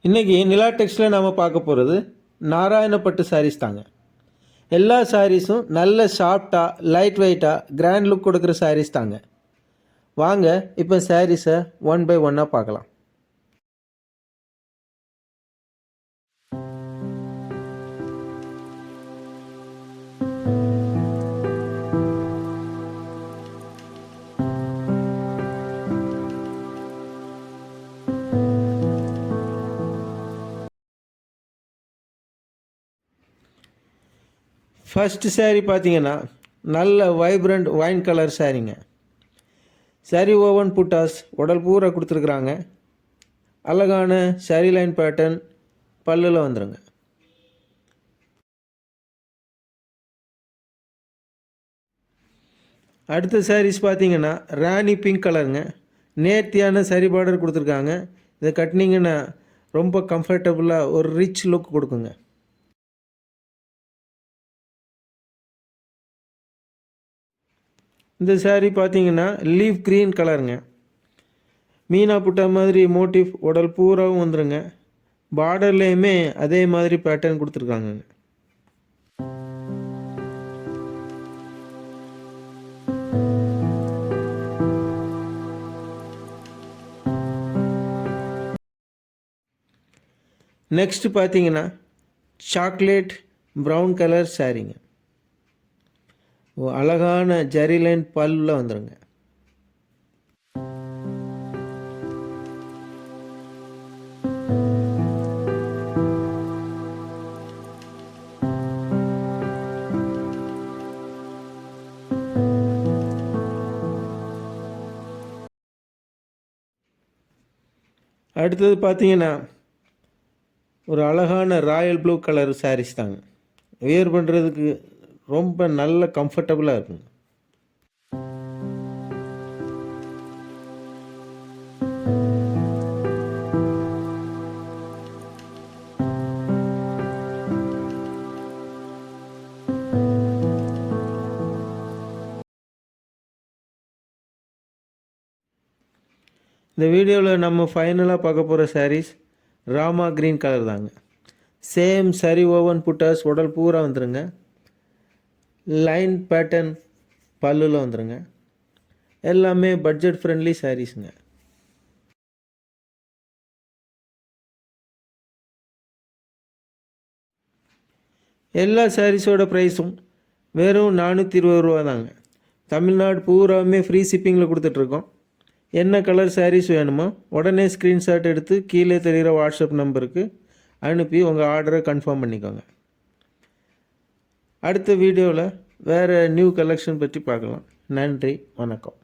இன்றைக்கி நிலா டெக்ஸ்டில் நாம் பார்க்க போகிறது நாராயணப்பட்டு சாரீஸ் தாங்க. எல்லா சாரீஸும் நல்ல சாஃப்டாக லைட் வெயிட்டாக கிராண்ட் லுக் கொடுக்குற சாரீஸ் தாங்க. வாங்க இப்போ சாரீஸை ஒன் பை ஒன்னாக பார்க்கலாம். ஃபஸ்ட்டு சாரீ பார்த்தீங்கன்னா நல்ல வைப்ரண்ட் ஒயின் கலர் சாரீங்க. சாரீ ஓவன் புட்டாஸ் உடல் பூரா கொடுத்துருக்குறாங்க. அழகான சாரீ லைன் பேட்டர்ன் பல்லில் வந்துடுங்க. அடுத்த சாரீஸ் பார்த்தீங்கன்னா ராணி பிங்க் கலருங்க. நேர்த்தியான சாரீ பார்டர் கொடுத்துருக்காங்க. இதை கட்டினீங்கன்னா ரொம்ப கம்ஃபர்டபுளாக ஒரு ரிச் லுக் கொடுக்குங்க. இந்த சாரீ பார்த்தீங்கன்னா லீஃப் க்ரீன் கலருங்க. மீனா புட்டா மாதிரி மோட்டிவ் உடல் பூராவும் வந்துடுங்க. பார்டர்லேயுமே அதே மாதிரி பேட்டர்ன் கொடுத்துருக்காங்க. நெக்ஸ்ட் பார்த்தீங்கன்னா சாக்லேட் ப்ரௌன் கலர் சாரீங்க. அழகான ஜரி லைன் பல்லில் வந்துடுங்க. அடுத்தது பார்த்தீங்கன்னா ஒரு அழகான ராயல் ப்ளூ கலர் சாரீஸ் தாங்க. வியர் பண்ணுறதுக்கு ரொம்ப நல்ல கம்ஃபர்டபுளாக இருக்குங்க. இந்த வீடியோவில் நம்ம ஃபைனலாக பார்க்க போகிற சாரீஸ் ராமா க்ரீன் கலர் தாங்க. சேம் சரி ஓவன் புட்டாஸ் உடல் பூரா வந்துடுங்க. லைன் பேட்டர்ன் பல்லில் வந்துடுங்க. எல்லாமே பட்ஜெட் ஃப்ரெண்ட்லி சாரீஸுங்க. எல்லா சாரீஸோட ப்ரைஸும் வெறும் 420 ரூபா தாங்க. தமிழ்நாடு பூராவுமே ஃப்ரீ ஷிப்பிங்கில் கொடுத்துட்ருக்கோம். என்ன கலர் சாரீஸ் வேணுமோ உடனே ஸ்க்ரீன்ஷாட் எடுத்து கீழே தெரிகிற வாட்ஸ்அப் நம்பருக்கு அனுப்பி உங்கள் ஆர்டரை கன்ஃபார்ம் பண்ணிக்கோங்க. அடுத்த வீடியோவில் வேறு நியூ கலெக்ஷன் பற்றி பார்க்கலாம். நன்றி, வணக்கம்.